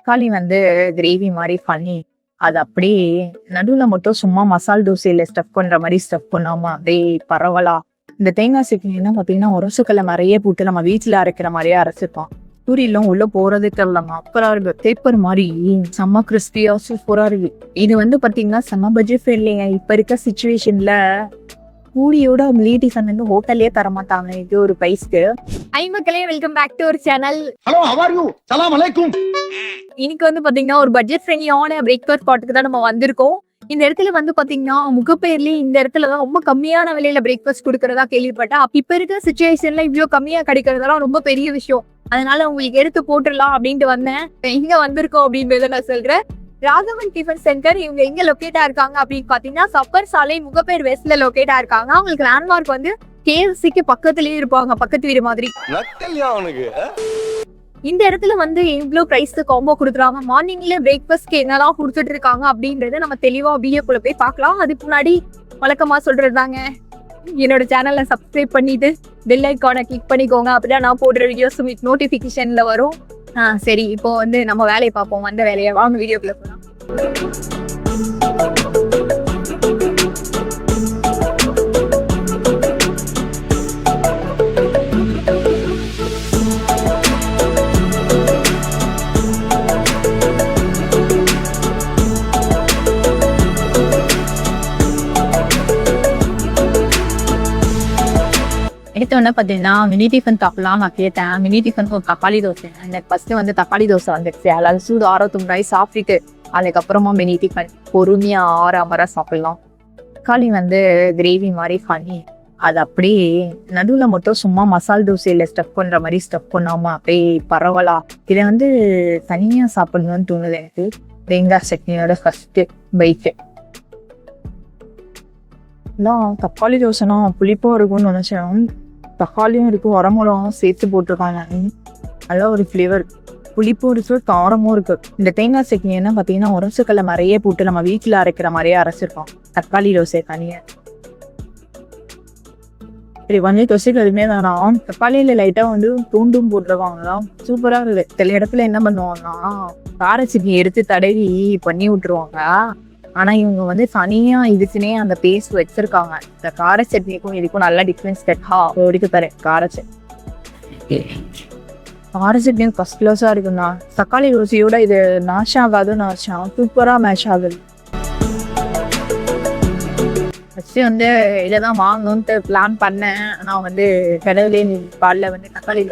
தக்காளி வந்து கிரேவி மாதிரி பண்ணி அது அப்படியே நடுவுல மட்டும் சும்மா மசால் தோசையில ஸ்டஃப் பண்ற மாதிரி ஸ்டஃப் பண்ணாம அப்படியே பரவலா இந்த தேங்காய் சட்னின்னா பாத்தீங்கன்னா உரசுக்கல்ல நிறைய போட்டு நம்ம வீட்டுல அரைக்கிற மாதிரியே அரைச்சிருப்போம். பூரிலாம் உள்ள போறதுக்கு இல்லாம அப்புறம் இருக்கு பேப்பர் மாதிரி செம்ம கிறிஸ்பியா சூப்பரா இருக்கு. இது வந்து பாத்தீங்கன்னா செம்ம பட்ஜெட் ஃப்ரெண்ட்லிங்க. இப்ப இருக்க சுச்சுவேஷன்ல பூரியோட மிலிட்டி வந்து ஹோட்டல்லே தரமாட்டாங்க இது ஒரு பிரைஸ்க்கு. ஹை மக்களே, welcome back to our channel. Hello, how are you? சலாம் அலைக்கும். இன்னைக்கு வந்து பாத்தீங்கன்னா ஒரு பட்ஜெட் ஃப்ரெண்ட்லியான பிரேக்ஃபாஸ்ட் ஸ்பாட்டுக்கு தான் நம்ம வந்திருக்கோம். இந்த இடத்துல வந்து பாத்தீங்கன்னா முகப்பேர்லயே இந்த இடத்துல தான் ரொம்ப கம்மியான விலையில பிரேக்ஃபாஸ்ட் கொடுக்கறதா கேள்விப்பட்டேன். இப்ப இருக்கிற சுச்சுவேஷன்ல இவ்வளவு கம்மியா கிடைக்கிறதெல்லாம் ரொம்ப பெரிய விஷயம். அதனால உங்களுக்கு எடுத்து போட்டுடலாம் அப்படின்ட்டு வந்தேன். எங்க வந்திருக்கோம் அப்படின்றத நான் சொல்றேன். ராகவன் டிஃபன் சென்டர் இவங்க எங்க லொக்கேட்டா இருக்காங்க அப்படின்னு பாத்தீங்கன்னா சப்பர் சாலை முகப்பேர் வெஸ்ட்ல லொக்கேட்டா இருக்காங்க. அவங்களுக்கு லேண்ட்மார்க் வந்து KFCக்கு பக்கத்துலயே இருப்பாங்க, பக்கத்து வீடு மாதிரி. இந்த இடத்துல வந்து எவ்வளவு பிரைஸ் காம்போ கொடுக்குறாங்க, மார்னிங்ல பிரேக்ஃபாஸ்ட்க்கு என்னெல்லாம் கொடுத்துட்டு இருக்காங்க அப்படின்றத நம்ம தெளிவா வீடியோக்குள்ள போய் பார்க்கலாம். அதுக்கு முன்னாடி வழக்கமா சொல்றதுதாங்க, என்னோட சேனலை சப்ஸ்கிரைப் பண்ணிட்டு பெல் ஐக்கானை கிளிக் பண்ணிக்கோங்க. அப்படிதான் நான் போடுற வீடியோஸ் உங்களுக்கு நோட்டிபிகேஷன்ல வரும். சரி, இப்போ வந்து நம்ம வேலையை பார்ப்போம். வந்த வேலையை வாங்க வீடியோக்குள்ள போலாம். எடுத்தோடனே பார்த்தீங்கன்னா மினி டிஃபன் சாப்பிடலாம் நான் கேட்டேன். மினி டிஃபன் ஒரு தக்காளி தோசை. எனக்கு ஃபர்ஸ்ட் வந்து தக்காளி தோசை வந்துடுச்சு. அதாவது சூடு ஆரோத்தும் சாப்பிட்டுட்டு அதுக்கப்புறமா மினி டிஃபன் பொறுமையா ஆறாமரா சாப்பிடலாம். தக்காளி வந்து கிரேவி மாதிரி பண்ணி அது அப்படியே நடுவுல மட்டும் சும்மா மசால் தோசையில ஸ்டஃப் பண்ற மாதிரி ஸ்டஃப் பண்ணாம அப்படியே பரவலா இதை வந்து தனியா சாப்பிடணும்னு தோணுது எனக்கு. தேங்காய் சட்னியோட ஃபர்ஸ்ட் பைட்டு தக்காளி தோசைனா புளிப்பும் இருக்கும்னு நினைச்சேன். தக்காளியும் இருக்கு, உரமுளகும் சேர்த்து போட்டிருக்காங்க. நல்லா ஒரு ஃப்ளேவர், புளிப்பும் இருக்கு, காரமும் இருக்கு. இந்த தேங்காய் சட்னி என்ன பார்த்தீங்கன்னா உரசுக்கல்ல நிறைய போட்டு நம்ம வீட்டில் அரைக்கிற மாதிரியே அரைச்சிருக்கோம். தக்காளி தோசை தனியா சரி கொஞ்சம் தோசைக்கு எதுவுமே வேணாம். தக்காளியில லைட்டா வந்து பூண்டும் போட்டுருவாங்க. சூப்பரா இருக்குது. சில இடத்துல என்ன பண்ணுவாங்கன்னா கார சட்னி எடுத்து தடவி பண்ணி விட்டுருவாங்க. ஆனா இவங்க வந்து தனியா இதுக்குன்னே அந்த பேஸ்ட் வச்சிருக்காங்க. இந்த கார சட்னிக்கும் இதுக்கும் நல்ல டிஃபரன்ஸ் ஒடிக்க தரேன். கார சட்னியும் ஃபர்ஸ்ட் கிளாஸா இருக்குண்ணா. தக்காளி ருசியோட இது நாஷ் ஆகாது. சூப்பரா மேட்ச் ஆகுது. ஃபர்ஸ்ட் வந்து இதைதான் வாங்கணும்ட்டு பிளான் பண்ணேன். நான் வந்து கடவுளே பாலில் வந்து தக்காளி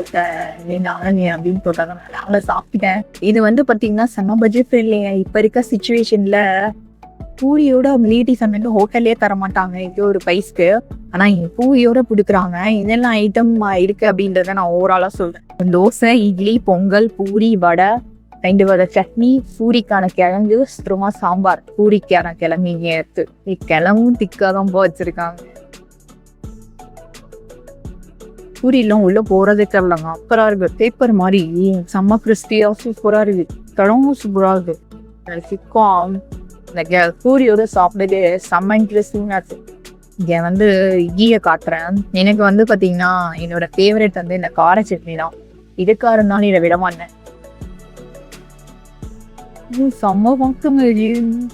அப்படின்னு போட்டாங்க. நாங்கள் சாப்பிட்டேன். இது வந்து பார்த்தீங்கன்னா செம்ம பட்ஜெட் ஃப்ரெண்ட்லிங்க. இப்போ இருக்க சுச்சுவேஷன்ல பூரியோட மிலிட்டி வந்து ஹோட்டல்லே தரமாட்டாங்க இது ஒரு பிரைஸ்க்கு. ஆனா இங்க பூரியோட கொடுக்குறாங்க. இதெல்லாம் ஐட்டம் இருக்கு அப்படின்றத நான் ஓவராலா சொல்றேன். தோசை, இட்லி, பொங்கல், பூரி, வடை, 2 வகை சட்னி, பூரிக்கான கிழங்கு, அப்புறமா சாம்பார். பூரிக்கான கிழங்கு இங்க இருக்கு. கிழங்கும் திக்காதான் வச்சிருக்காங்க. பூரி எல்லாம் உள்ள போறதுக்கு இல்லைங்க அப்புறம் இருக்கு பேப்பர் மாதிரி செம்ம கிறிஸ்பியா சூப்பரா இருக்கு. கிழங்கும் சூப்பரா இருக்கு. சிக்கம் இந்த பூரியோட சாப்பிட்டது செம்ம இன்ட்ரெஸ்டிங்கா இருக்கு. இங்க வந்து இட்லியை காட்டுறேன். எனக்கு வந்து பாத்தீங்கன்னா என்னோட ஃபேவரட் வந்து இந்த கார சட்னி தான். இதுக்காக இருந்தாலும் இதை விட மாட்டேன். செம்ம வாக்குங்க.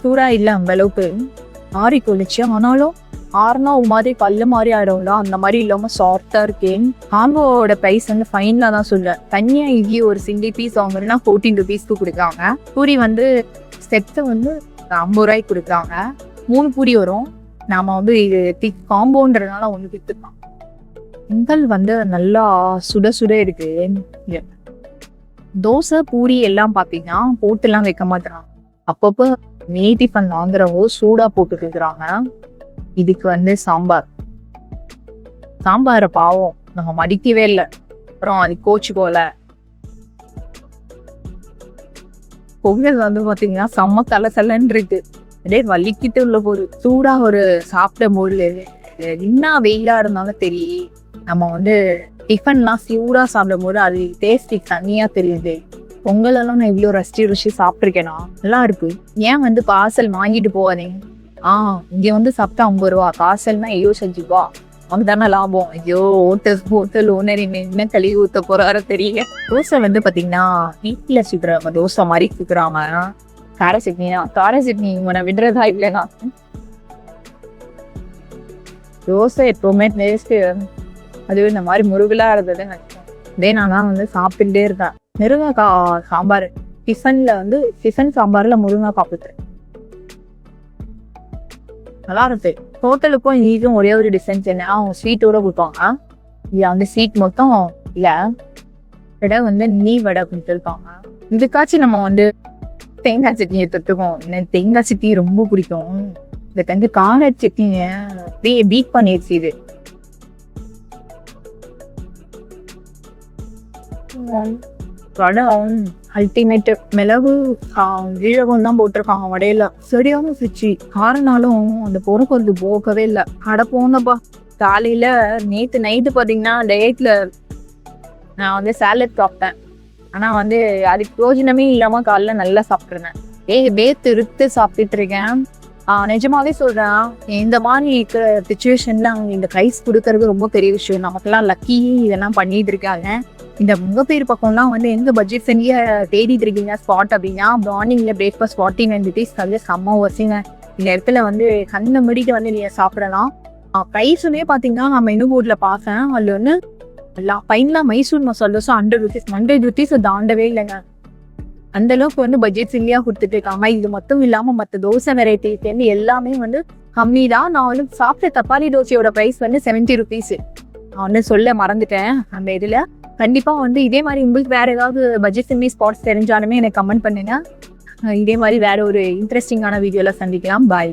சூடா இல்லை அந்த அளவுக்கு ஆறி கொளிச்சு, ஆனாலும் ஆறுனா ஒரு மாதிரி கல்லு மாதிரி ஆயிடும்ல, அந்த மாதிரி இல்லாம சாஃப்டா இருக்கேன். காம்போட பிரைஸ் வந்து ஃபைன்ல தான் சொல்றேன். தனியா இட்லி ஒரு சிங்கிள் பீஸ் வாங்குறேன்னா 14 rupeesக்கு கொடுக்குறாங்க. பூரி வந்து செட்டு வந்து 50 ரூபாய்க்கு கொடுக்குறாங்க. 3 பூரி வரும். நாம வந்து இது திக் காம்போன்றதுனால ஒன்று வித்துக்கலாம். பொங்கல் வந்து நல்லா சுட சுட இருக்கு. தோசை, பூரி எல்லாம் பார்த்தீங்கன்னா போட்டுலாம் வைக்க மாட்டாங்க. அப்பப்போ மினி டிஃபன் வாங்குறவோ சூடா போட்டு இருக்கிறாங்க. இதுக்கு வந்து சாம்பாரை பாவம் நம்ம மடிக்கவே இல்லை. அப்புறம் அது கோச்சுக்கோல. பொங்கல் வந்து பாத்தீங்கன்னா செம்ம கலசலன்னு இருக்கு. அப்படியே வலிக்கிட்டு உள்ள போது சூடா ஒரு சாப்பிடும் போது என்ன வெயிலா இருந்தாலும் தெரியும். நம்ம வந்து டிஃபன்லாம் சூடா சாப்பிடும் போது அது டேஸ்ட் தனியா தெரியுது. பொங்கல் எல்லாம் நான் இவ்வளோ ருசி சாப்பிட்ருக்கேனா, நல்லா இருக்கு. ஏன் வந்து பார்சல் வாங்கிட்டு போவாதீங்க. இங்க வந்து சாப்பிட்டா 50 ரூபா, பார்சல்னா 75 ரூபா. அங்கதானே லாபம். ஐயோ ஹோட்டல் ஓனர் என்ன கழுவி ஊத்த போறாரோ தெரியல. தோசை வந்து பாத்தீங்கன்னா வீட்டுல சுக்குறாங்க, தோசை மாதிரி சுக்குறாங்க. கார சட்னி உன விடுறதா இல்லைனா தோசை எப்பவுமே டேஸ்ட். அதுவும் இந்த மாதிரி முருகலா இருந்தது இதே நான் தான் வந்து சாப்பிட்டுட்டே இருக்கேன். முருங்கைக்காய் சாம்பார் டிஃபன் சாம்பார்ல முருங்கைக்காய் போட்டு நல்லா இருக்கு. ஹோட்டலுக்கும் இதுக்கும் ஒரே ஒரு டிஃபரன்ஸ் என்ன, அவங்க ஸ்வீட்டோட கொடுப்பாங்க. இது வந்து ஸ்வீட் மொத்தம் இல்லை, வடை வந்து நெய் வடை கொடுத்துருக்காங்க. இதுக்காச்சும் நம்ம வந்து தேங்காய் சட்னியை தொட்டுக்கோம். எனக்கு தேங்காய் சட்னி ரொம்ப பிடிக்கும். இதுக்கு வந்து கார சட்னியை அப்படியே பீட் பண்ணிடுச்சு. இது வடை அல்டிமேட். மிளகு ஜீரகம் தான் போட்டிருக்காங்க வடையில. சரியான சுச்சி. காரனாலும் அந்த பொறுக்கிறது போகவே இல்லை. அட போங்கப்பா. காலையில நேற்று நைட்டு பார்த்தீங்கன்னா டயட்ல நான் வந்து சாலட் சாப்பிட்டேன். ஆனா வந்து அதுக்கு பிரோஜனமே இல்லாம காலைல நல்லா சாப்பிட்ருந்தேன். வேத்து இருத்து சாப்பிட்டுட்டு இருக்கேன். நிஜமாவே சொல்றேன், இந்த மாதிரி இருக்கிற சுச்சுவேஷன்ல அவங்க இந்த ரைஸ் கொடுக்கறது ரொம்ப பெரிய விஷயம். நமக்கெல்லாம் லக்கி இதெல்லாம் பண்ணிட்டு இருக்காங்க. இந்த முகப்பேர் பக்கம்லாம் வந்து எந்த பட்ஜெட் ஃப்ரெண்ட்லியா தேடிட்டு இருக்கீங்க ஸ்பாட் அப்படின்னா, மார்னிங்ல பிரேக்ஃபாஸ்ட் 49 rupees வந்து செம்ம வசிங்க. இந்த இடத்துல வந்து கண்ணை முடிக்க வந்து நீங்க சாப்பிடலாம். ப்ரைஸுமே பார்த்தீங்கன்னா நான் மெனு போர்ட்ல பார்த்தேன். அதில் வந்து ஃபைனலாக மைசூர் மசாலா தோசை 100 rupees தாண்டவே இல்லைங்க. அந்த அளவுக்கு வந்து பட்ஜெட் ஃப்ரெண்ட்லியாக கொடுத்துட்டு இருக்காங்க. இது மட்டும் இல்லாமல் மற்ற தோசை வெரைட்டிஸ் எல்லாமே வந்து கம்மி தான். நான் வந்து சாப்பிட்ட தக்காளி தோசையோட ப்ரைஸ் வந்து 70 rupees. நான் வந்து சொல்ல மறந்துட்டேன். அந்த இதில் கண்டிப்பாக வந்து இதே மாதிரி உங்களுக்கு வேறு ஏதாவது பட்ஜெட் ஃப்ரெண்ட்லி ஸ்பாட்ஸ் தெரிஞ்சாலுமே எனக்கு கமெண்ட் பண்ணுங்க. இதே மாதிரி வேற ஒரு இன்ட்ரெஸ்டிங்கான வீடியோவில் சந்திக்கலாம். பாய்.